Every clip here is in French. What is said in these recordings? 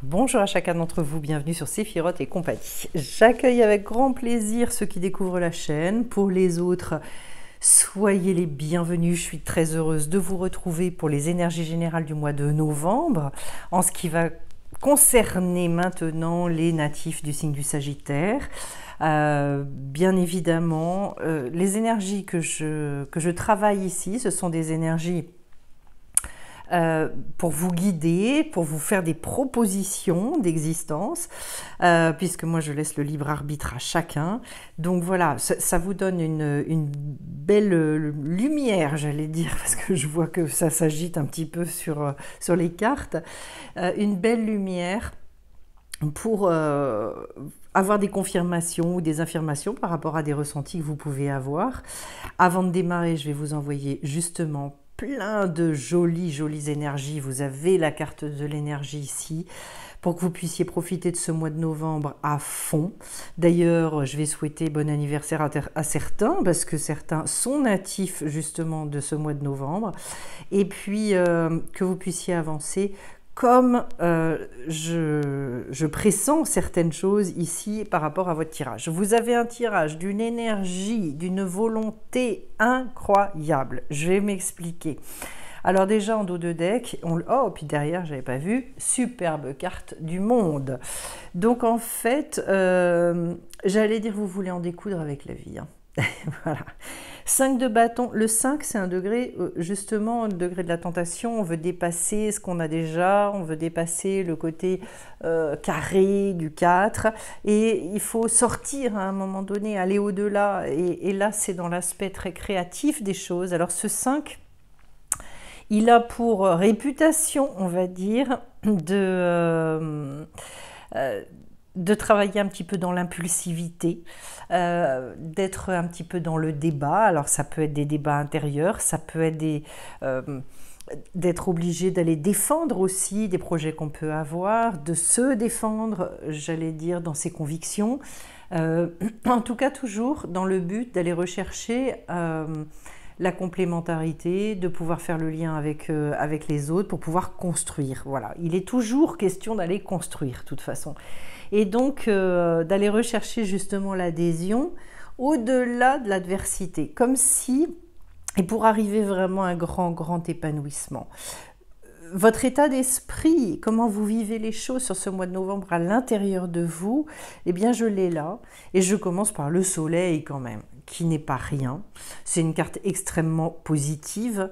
Bonjour à chacun d'entre vous, bienvenue sur Séphiroth et compagnie. J'accueille avec grand plaisir ceux qui découvrent la chaîne. Pour les autres, soyez les bienvenus. Je suis très heureuse de vous retrouver pour les énergies générales du mois de novembre, en ce qui va concerner maintenant les natifs du signe du Sagittaire. Bien évidemment, les énergies que je travaille ici, ce sont des énergies pour vous guider, pour vous faire des propositions d'existence, puisque moi je laisse le libre arbitre à chacun. Donc voilà, ça vous donne une belle lumière, j'allais dire, parce que je vois que ça s'agite un petit peu sur les cartes, une belle lumière pour avoir des confirmations ou des affirmations par rapport à des ressentis que vous pouvez avoir. Avant de démarrer, je vais vous envoyer justement plein de jolies énergies. Vous avez la carte de l'énergie ici pour que vous puissiez profiter de ce mois de novembre à fond. D'ailleurs, je vais souhaiter bon anniversaire à certains parce que certains sont natifs justement de ce mois de novembre. Et puis que vous puissiez avancer comme je pressens certaines choses ici par rapport à votre tirage. Vous avez un tirage d'une énergie, d'une volonté incroyable. Je vais m'expliquer. Alors déjà en dos de deck, oh, puis derrière, j'avais pas vu, superbe carte du monde. Donc en fait, j'allais dire, vous voulez en découdre avec la vie, hein. Voilà. 5 de bâton. Le 5, c'est un degré, justement, le degré de la tentation. On veut dépasser ce qu'on a déjà, on veut dépasser le côté carré du 4. Et il faut sortir à un moment donné, aller au-delà. Et là, c'est dans l'aspect très créatif des choses. Alors ce 5, il a pour réputation, on va dire, de travailler un petit peu dans l'impulsivité, d'être un petit peu dans le débat. Alors ça peut être des débats intérieurs, ça peut être d'être obligé d'aller défendre aussi des projets qu'on peut avoir, de se défendre, j'allais dire, dans ses convictions. En tout cas, toujours dans le but d'aller rechercher la complémentarité, de pouvoir faire le lien avec les autres pour pouvoir construire. Voilà, il est toujours question d'aller construire, de toute façon. Et donc, d'aller rechercher justement l'adhésion au-delà de l'adversité, comme si, et pour arriver vraiment à un grand épanouissement. Votre état d'esprit, comment vous vivez les choses sur ce mois de novembre à l'intérieur de vous, eh bien je l'ai là. Et je commence par le soleil quand même, qui n'est pas rien. C'est une carte extrêmement positive.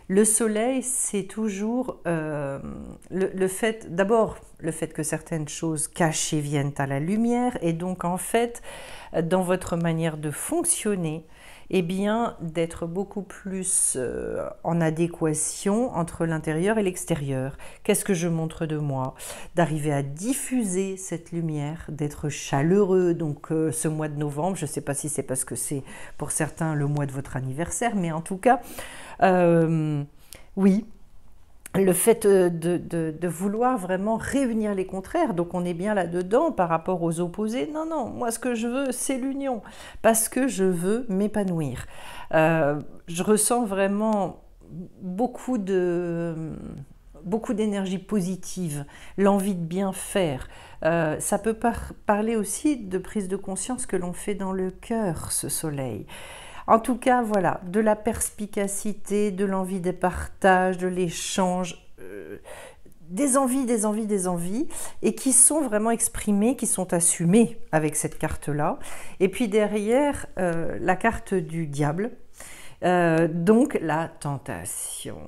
Le soleil, c'est toujours le fait, d'abord, le fait que certaines choses cachées viennent à la lumière. Et donc en fait, dans votre manière de fonctionner, eh bien, d'être beaucoup plus en adéquation entre l'intérieur et l'extérieur. Qu'est-ce que je montre de moi? D'arriver à diffuser cette lumière, d'être chaleureux. Donc, ce mois de novembre, je ne sais pas si c'est parce que c'est pour certains le mois de votre anniversaire, mais en tout cas, oui. Le fait de vouloir vraiment réunir les contraires, donc on est bien là-dedans par rapport aux opposés. Non, moi ce que je veux, c'est l'union, parce que je veux m'épanouir. Je ressens vraiment beaucoup d'énergie positive, l'envie de bien faire. Ça peut parler aussi de prise de conscience que l'on fait dans le cœur, ce soleil. En tout cas, voilà, de la perspicacité, de l'envie des partages, de l'échange, des envies, et qui sont vraiment exprimées, qui sont assumées avec cette carte-là. Et puis derrière, la carte du diable, donc la tentation.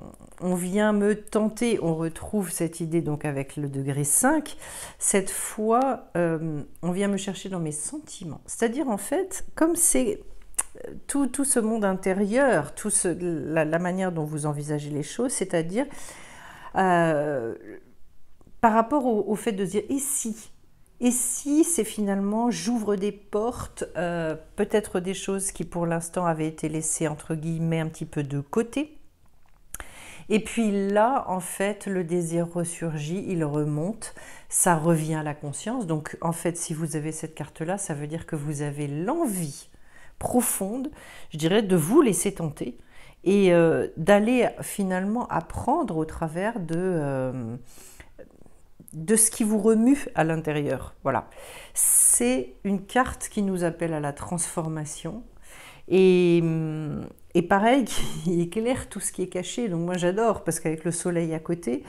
On vient me tenter, on retrouve cette idée donc avec le degré 5. Cette fois, on vient me chercher dans mes sentiments. C'est-à-dire en fait, comme c'est tout ce monde intérieur, la manière dont vous envisagez les choses, c'est-à-dire par rapport au fait de dire et si c'est finalement j'ouvre des portes, peut-être des choses qui pour l'instant avaient été laissées entre guillemets un petit peu de côté. Et puis là, en fait, le désir ressurgit, il remonte, ça revient à la conscience. Donc en fait, si vous avez cette carte-là, ça veut dire que vous avez l'envie profonde, je dirais, de vous laisser tenter et d'aller finalement apprendre au travers de ce qui vous remue à l'intérieur. Voilà. C'est une carte qui nous appelle à la transformation et pareil, qui éclaire tout ce qui est caché. Donc moi j'adore parce qu'avec le soleil à côté,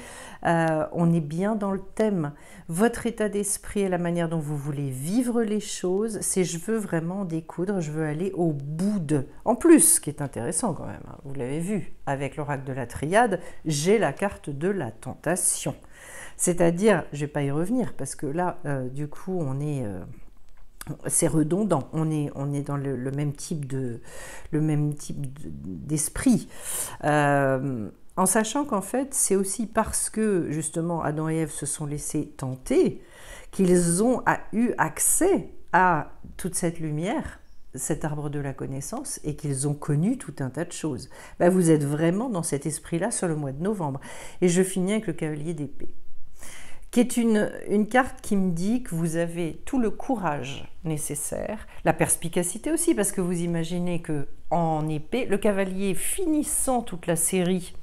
on est bien dans le thème. Votre état d'esprit et la manière dont vous voulez vivre les choses, c'est je veux vraiment découdre, je veux aller au bout de. En plus, ce qui est intéressant quand même, vous l'avez vu, avec l'oracle de la triade, j'ai la carte de la tentation. C'est-à-dire, je ne vais pas y revenir parce que là, du coup, on est... c'est redondant, on est dans le même type d'esprit. En sachant qu'en fait, c'est aussi parce que, justement, Adam et Ève se sont laissés tenter qu'ils ont eu accès à toute cette lumière, cet arbre de la connaissance, et qu'ils ont connu tout un tas de choses. Ben, vous êtes vraiment dans cet esprit-là sur le mois de novembre. Et je finis avec le cavalier d'épée, qui est une carte qui me dit que vous avez tout le courage nécessaire, la perspicacité aussi, parce que vous imaginez que en épée, le cavalier finissant toute la série,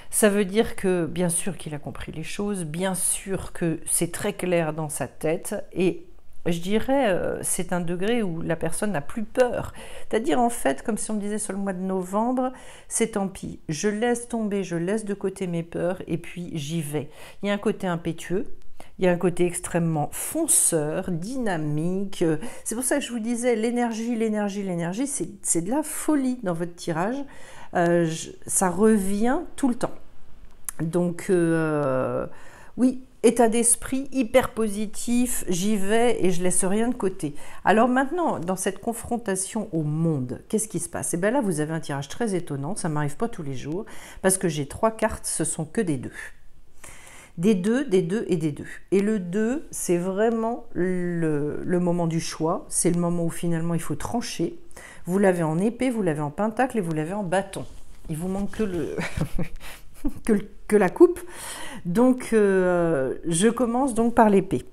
ça veut dire que bien sûr qu'il a compris les choses, bien sûr que c'est très clair dans sa tête, et je dirais c'est un degré où la personne n'a plus peur. C'est-à-dire en fait, comme si on me disait sur le mois de novembre, c'est tant pis, je laisse tomber, je laisse de côté mes peurs et puis j'y vais. Il y a un côté impétueux, il y a un côté extrêmement fonceur, dynamique. C'est pour ça que je vous disais, l'énergie, c'est de la folie dans votre tirage. Ça revient tout le temps. Donc oui, état d'esprit hyper positif, j'y vais et je laisse rien de côté. Alors maintenant, dans cette confrontation au monde, qu'est-ce qui se passe? Et bien là, vous avez un tirage très étonnant, ça ne m'arrive pas tous les jours, parce que j'ai 3 cartes, ce sont que des 2. Des 2, des 2 et des 2. Et le 2, c'est vraiment le moment du choix, c'est le moment où finalement il faut trancher. Vous l'avez en épée, vous l'avez en pentacle et vous l'avez en bâton. Il vous manque que le... que la coupe. Donc, je commence donc par l'épée.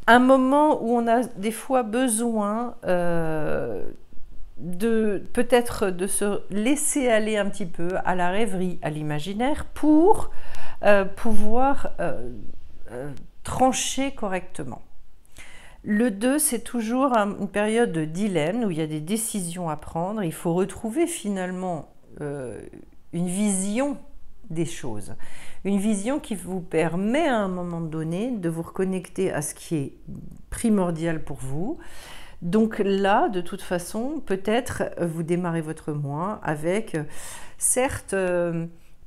Un moment où on a des fois besoin peut-être de se laisser aller un petit peu à la rêverie, à l'imaginaire, pour pouvoir trancher correctement. Le 2, c'est toujours une période de dilemme où il y a des décisions à prendre. Il faut retrouver finalement une vision des choses. Une vision qui vous permet à un moment donné de vous reconnecter à ce qui est primordial pour vous. Donc là, de toute façon, peut-être vous démarrez votre mois avec, certes,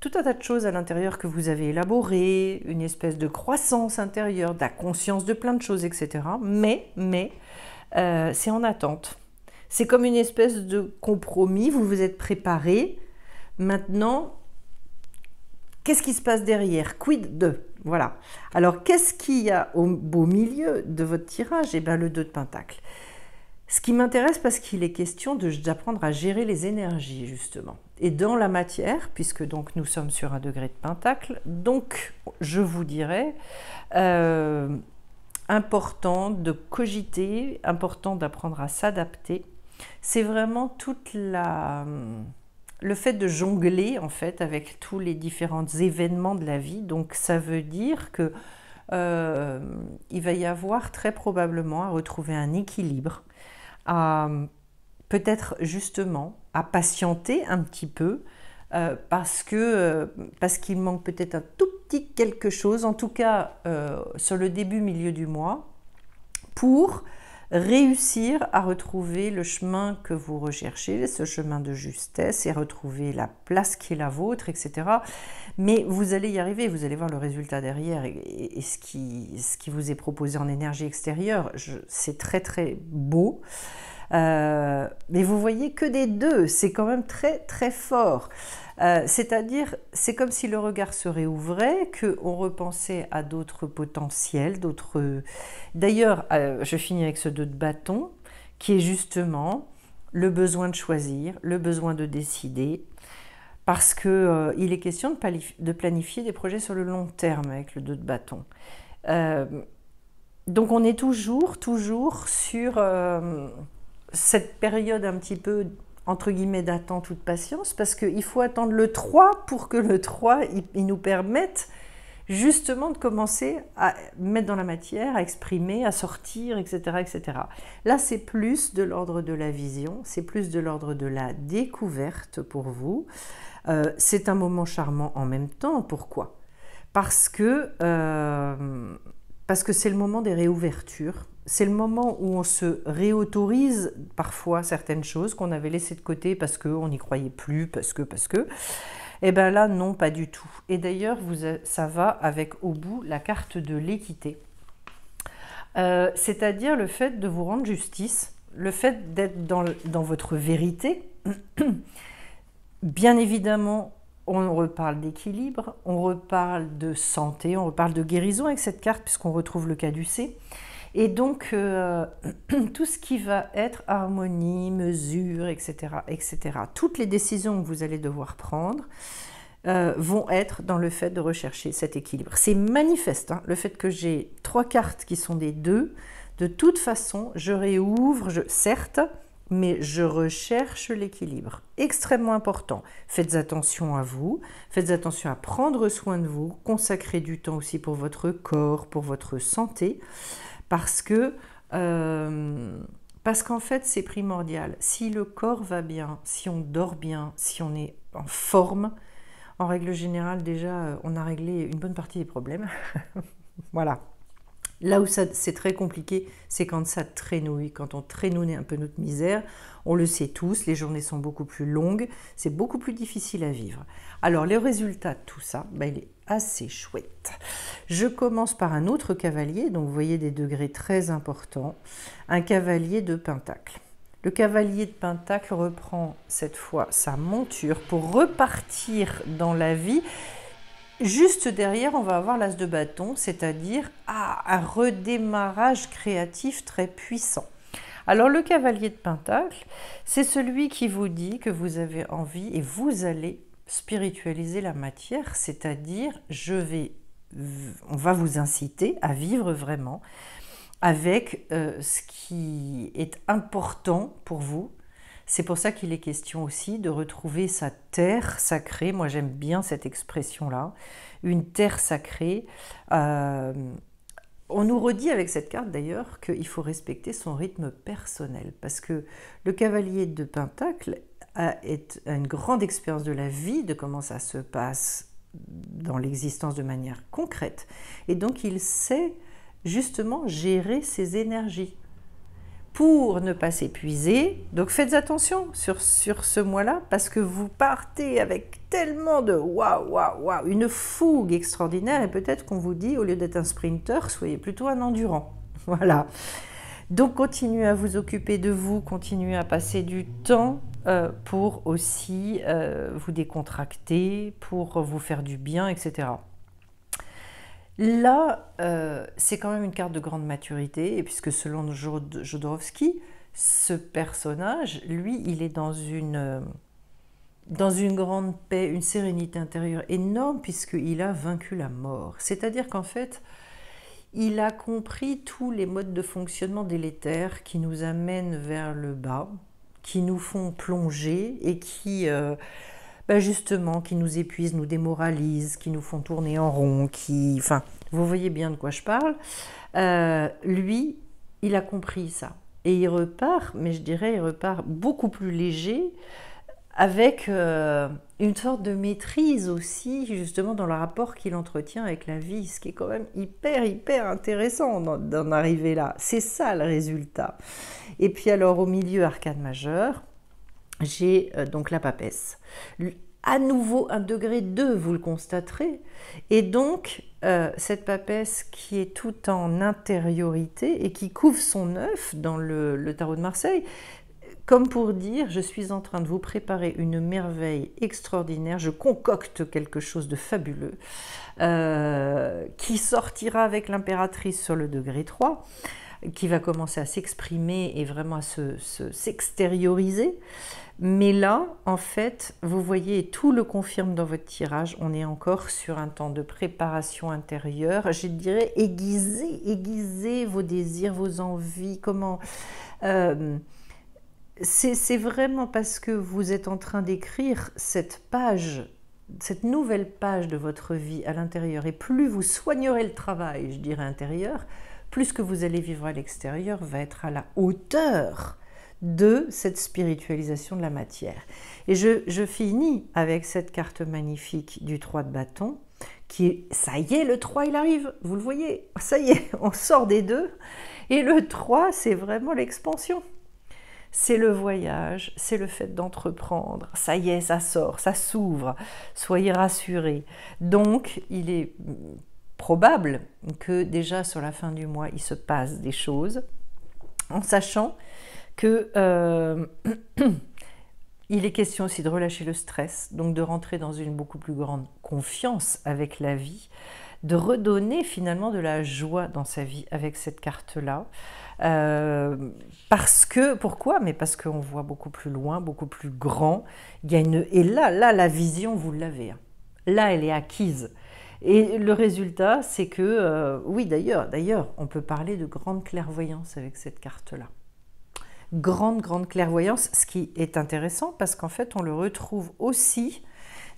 tout un tas de choses à l'intérieur que vous avez élaborées, une espèce de croissance intérieure, de la conscience de plein de choses, etc. Mais c'est en attente. C'est comme une espèce de compromis, vous vous êtes préparé. Maintenant, qu'est-ce qui se passe derrière? Quid de? Voilà. Alors, qu'est-ce qu'il y a au beau milieu de votre tirage? Eh bien, le 2 de pentacle. Ce qui m'intéresse parce qu'il est question d'apprendre à gérer les énergies, justement. Et dans la matière, puisque donc nous sommes sur un degré de pentacle, donc je vous dirais, important de cogiter, important d'apprendre à s'adapter. C'est vraiment le fait de jongler en fait avec tous les différents événements de la vie. Donc ça veut dire que il va y avoir très probablement à retrouver un équilibre, à peut-être justement à patienter un petit peu parce qu'il manque peut-être un tout petit quelque chose, en tout cas sur le début-milieu du mois, pour réussir à retrouver le chemin que vous recherchez, ce chemin de justesse, et retrouver la place qui est la vôtre, etc. Mais vous allez y arriver, vous allez voir le résultat derrière et ce qui vous est proposé en énergie extérieure. C'est très très beau. Mais vous voyez que des 2, c'est quand même très très fort. C'est-à-dire, c'est comme si le regard se réouvrait, qu'on repensait à d'autres potentiels, d'autres... D'ailleurs, je finis avec ce 2 de bâton, qui est justement le besoin de choisir, le besoin de décider, parce qu'il est question de planifier des projets sur le long terme avec le 2 de bâton. Donc on est toujours sur cette période un petit peu, entre guillemets, d'attente ou de patience, parce qu'il faut attendre le 3 pour que le 3 il nous permette justement de commencer à mettre dans la matière, à exprimer, à sortir, etc. etc. Là, c'est plus de l'ordre de la vision, c'est plus de l'ordre de la découverte pour vous. C'est un moment charmant en même temps. Pourquoi ? Parce que c'est le moment des réouvertures. C'est le moment où on se réautorise parfois certaines choses qu'on avait laissées de côté parce qu'on n'y croyait plus, parce que. Et bien là, non, pas du tout. Et d'ailleurs, ça va avec au bout la carte de l'équité. C'est-à-dire le fait de vous rendre justice, le fait d'être dans votre vérité. Bien évidemment, on reparle d'équilibre, on reparle de santé, on reparle de guérison avec cette carte puisqu'on retrouve le caducée. Et donc, tout ce qui va être harmonie, mesure, etc., etc., toutes les décisions que vous allez devoir prendre vont être dans le fait de rechercher cet équilibre. C'est manifeste, hein, le fait que j'ai 3 cartes qui sont des 2. De toute façon, je réouvre, certes, mais je recherche l'équilibre. Extrêmement important. Faites attention à vous, faites attention à prendre soin de vous, consacrez du temps aussi pour votre corps, pour votre santé, parce qu'en fait, c'est primordial. Si le corps va bien, si on dort bien, si on est en forme, en règle générale, déjà, on a réglé une bonne partie des problèmes. Voilà. Là où c'est très compliqué, c'est quand ça traînouille, quand on traînouille un peu notre misère. On le sait tous, les journées sont beaucoup plus longues, c'est beaucoup plus difficile à vivre. Alors, le résultat de tout ça, il est assez chouette. Je commence par un autre cavalier, donc vous voyez des degrés très importants, un cavalier de pentacle. Le cavalier de pentacle reprend cette fois sa monture pour repartir dans la vie. Juste derrière, on va avoir l'as de bâton, c'est-à-dire un redémarrage créatif très puissant. Alors le cavalier de pentacle, c'est celui qui vous dit que vous avez envie et vous allez spiritualiser la matière, c'est-à-dire on va vous inciter à vivre vraiment avec ce qui est important pour vous. C'est pour ça qu'il est question aussi de retrouver sa terre sacrée. Moi, j'aime bien cette expression-là, une terre sacrée. On nous redit avec cette carte d'ailleurs qu'il faut respecter son rythme personnel parce que le cavalier de Pentacle a une grande expérience de la vie, de comment ça se passe dans l'existence de manière concrète. Et donc, il sait justement gérer ses énergies pour ne pas s'épuiser. Donc faites attention sur ce mois-là parce que vous partez avec tellement de waouh, une fougue extraordinaire et peut-être qu'on vous dit au lieu d'être un sprinter, soyez plutôt un endurant. Voilà. Donc continuez à vous occuper de vous, continuez à passer du temps pour aussi vous décontracter, pour vous faire du bien, etc. Là, c'est quand même une carte de grande maturité, et puisque selon Jodorowsky, ce personnage, lui, il est dans une grande paix, une sérénité intérieure énorme, puisqu'il a vaincu la mort. C'est-à-dire qu'en fait, il a compris tous les modes de fonctionnement délétères qui nous amènent vers le bas, qui nous font plonger et qui... justement, qui nous épuisent, nous démoralisent, qui nous font tourner en rond, enfin, vous voyez bien de quoi je parle. Lui, il a compris ça. Et il repart, mais je dirais, il repart beaucoup plus léger, avec une sorte de maîtrise aussi, justement, dans le rapport qu'il entretient avec la vie, ce qui est quand même hyper intéressant d'en arriver là. C'est ça le résultat. Et puis alors, au milieu, arcane majeure, j'ai donc la papesse. À nouveau un degré 2, vous le constaterez. Et donc, cette papesse qui est tout en intériorité et qui couvre son œuf dans le tarot de Marseille, comme pour dire, je suis en train de vous préparer une merveille extraordinaire, je concocte quelque chose de fabuleux, qui sortira avec l'impératrice sur le degré 3, qui va commencer à s'exprimer et vraiment à s'extérioriser. Mais là, en fait, vous voyez, et tout le confirme dans votre tirage, on est encore sur un temps de préparation intérieure. Je dirais aiguiser vos désirs, vos envies, comment... c'est vraiment parce que vous êtes en train d'écrire cette page cette nouvelle page de votre vie à l'intérieur, et plus vous soignerez le travail, je dirais intérieur, plus ce que vous allez vivre à l'extérieur va être à la hauteur de cette spiritualisation de la matière. Et je finis avec cette carte magnifique du 3 de bâton, qui, ça y est, le 3 il arrive, vous le voyez, ça y est, on sort des 2, et le 3 c'est vraiment l'expansion. C'est le voyage, c'est le fait d'entreprendre, ça y est, ça sort, ça s'ouvre, soyez rassurés. Donc, il est probable que déjà sur la fin du mois, il se passe des choses, en sachant que il est question aussi de relâcher le stress, donc de rentrer dans une beaucoup plus grande confiance avec la vie, de redonner finalement de la joie dans sa vie avec cette carte-là. Parce que, pourquoi? Mais parce qu'on voit beaucoup plus loin, beaucoup plus grand. Il y a et là, la vision, vous l'avez. Hein. Là, elle est acquise. Et le résultat, c'est que, oui, d'ailleurs, on peut parler de grande clairvoyance avec cette carte-là. Grande clairvoyance, ce qui est intéressant parce qu'en fait, on le retrouve aussi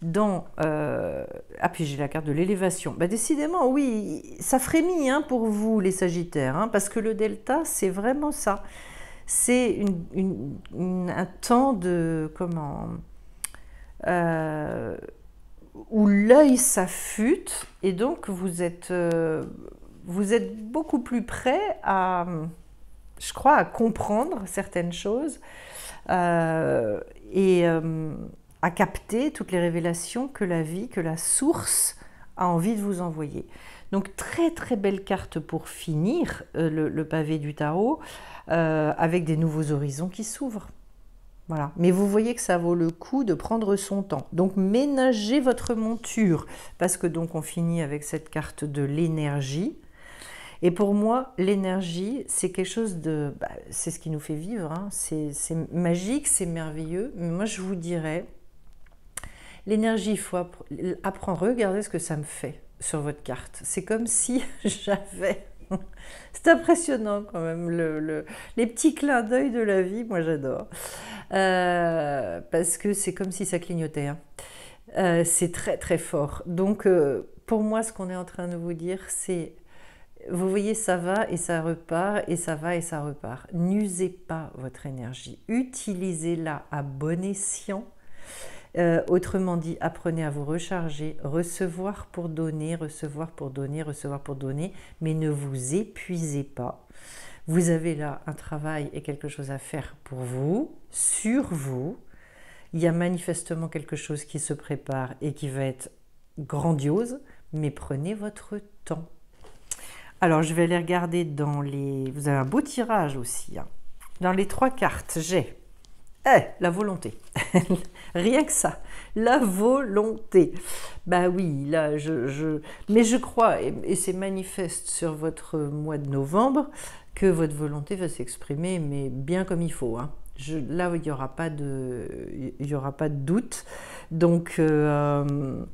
dans... Ah, puis j'ai la carte de l'élévation. Bah, décidément, oui, ça frémit hein, pour vous, les Sagittaires, hein, parce que le delta, c'est vraiment ça. C'est un temps de... Comment où l'œil s'affûte et donc vous êtes beaucoup plus prêt à... je crois, à comprendre certaines choses et à capter toutes les révélations que la vie, que la source a envie de vous envoyer. Donc très belle carte pour finir le pavé du tarot avec des nouveaux horizons qui s'ouvrent. Voilà. Mais vous voyez que ça vaut le coup de prendre son temps. Donc ménagez votre monture parce que donc on finit avec cette carte de l'énergie. Et pour moi, l'énergie, c'est quelque chose de... Bah, c'est ce qui nous fait vivre, hein. C'est magique, c'est merveilleux. Mais moi, je vous dirais, l'énergie, il faut apprendre. Regardez ce que ça me fait sur votre carte. C'est comme si j'avais... C'est impressionnant quand même, les petits clins d'œil de la vie, moi j'adore. Parce que c'est comme si ça clignotait. Hein. C'est très fort. Donc, pour moi, ce qu'on est en train de vous dire, c'est... Vous voyez, ça va et ça repart, et ça va et ça repart. N'usez pas votre énergie. Utilisez-la à bon escient. Autrement dit, apprenez à vous recharger, recevoir pour donner, recevoir pour donner, recevoir pour donner, mais ne vous épuisez pas. Vous avez là un travail et quelque chose à faire pour vous, sur vous. Il y a manifestement quelque chose qui se prépare et qui va être grandiose, mais prenez votre temps. Alors, je vais aller regarder dans les... Vous avez un beau tirage aussi. Hein. Dans les 3 cartes, j'ai la volonté. Rien que ça. La volonté. Bah oui, là, mais je crois, et c'est manifeste sur votre mois de novembre, que votre volonté va s'exprimer, mais bien comme il faut. Hein. Là, il n'y aura pas de doute. Donc, on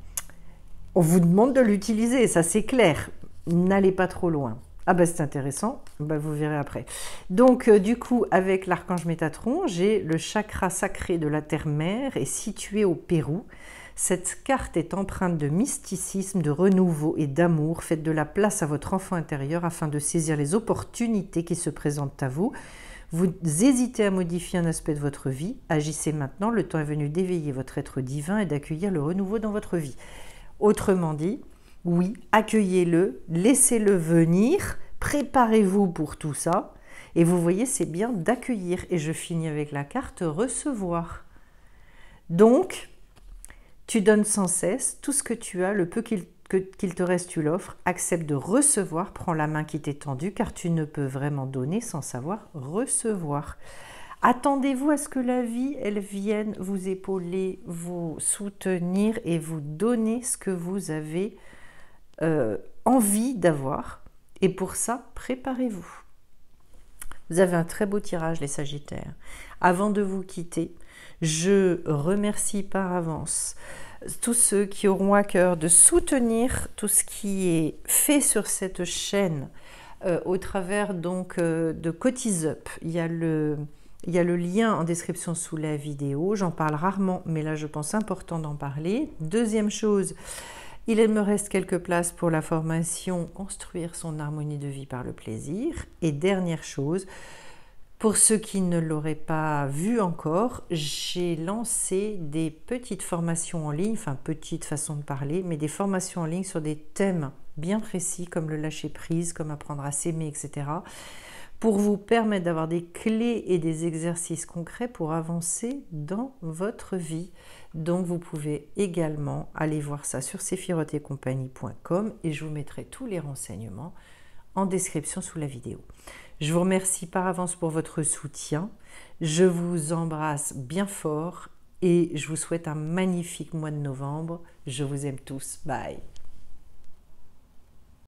vous demande de l'utiliser, ça c'est clair. N'allez pas trop loin. Ah bah c'est intéressant, bah, vous verrez après. Donc du coup, avec l'archange Métatron, j'ai le chakra sacré de la terre-mère est situé au Pérou. Cette carte est empreinte de mysticisme, de renouveau et d'amour. Faites de la place à votre enfant intérieur afin de saisir les opportunités qui se présentent à vous. Vous hésitez à modifier un aspect de votre vie. Agissez maintenant, le temps est venu d'éveiller votre être divin et d'accueillir le renouveau dans votre vie. Autrement dit, oui, accueillez-le, laissez-le venir, préparez-vous pour tout ça. Et vous voyez, c'est bien d'accueillir. Et je finis avec la carte recevoir. Donc, tu donnes sans cesse tout ce que tu as, le peu qu'il te reste, tu l'offres. Accepte de recevoir, prends la main qui t'est tendue, car tu ne peux vraiment donner sans savoir recevoir. Attendez-vous à ce que la vie, elle vienne vous épauler, vous soutenir et vous donner ce que vous avez envie d'avoir. Et pour ça, préparez-vous. Vous avez un très beau tirage, les Sagittaires. Avant de vous quitter, je remercie par avance tous ceux qui auront à cœur de soutenir tout ce qui est fait sur cette chaîne au travers donc de Cotize Up. Il y a Il y a le lien en description sous la vidéo. J'en parle rarement, mais là je pense important d'en parler. Deuxième chose, il me reste quelques places pour la formation Construire son harmonie de vie par le plaisir. Et dernière chose, pour ceux qui ne l'auraient pas vu encore, j'ai lancé des petites formations en ligne, enfin petite façon de parler, mais des formations en ligne sur des thèmes bien précis comme le lâcher prise, comme apprendre à s'aimer, etc. pour vous permettre d'avoir des clés et des exercices concrets pour avancer dans votre vie. Donc vous pouvez également aller voir ça sur sephirotetcompagnie.com et je vous mettrai tous les renseignements en description sous la vidéo. Je vous remercie par avance pour votre soutien. Je vous embrasse bien fort et je vous souhaite un magnifique mois de novembre. Je vous aime tous. Bye.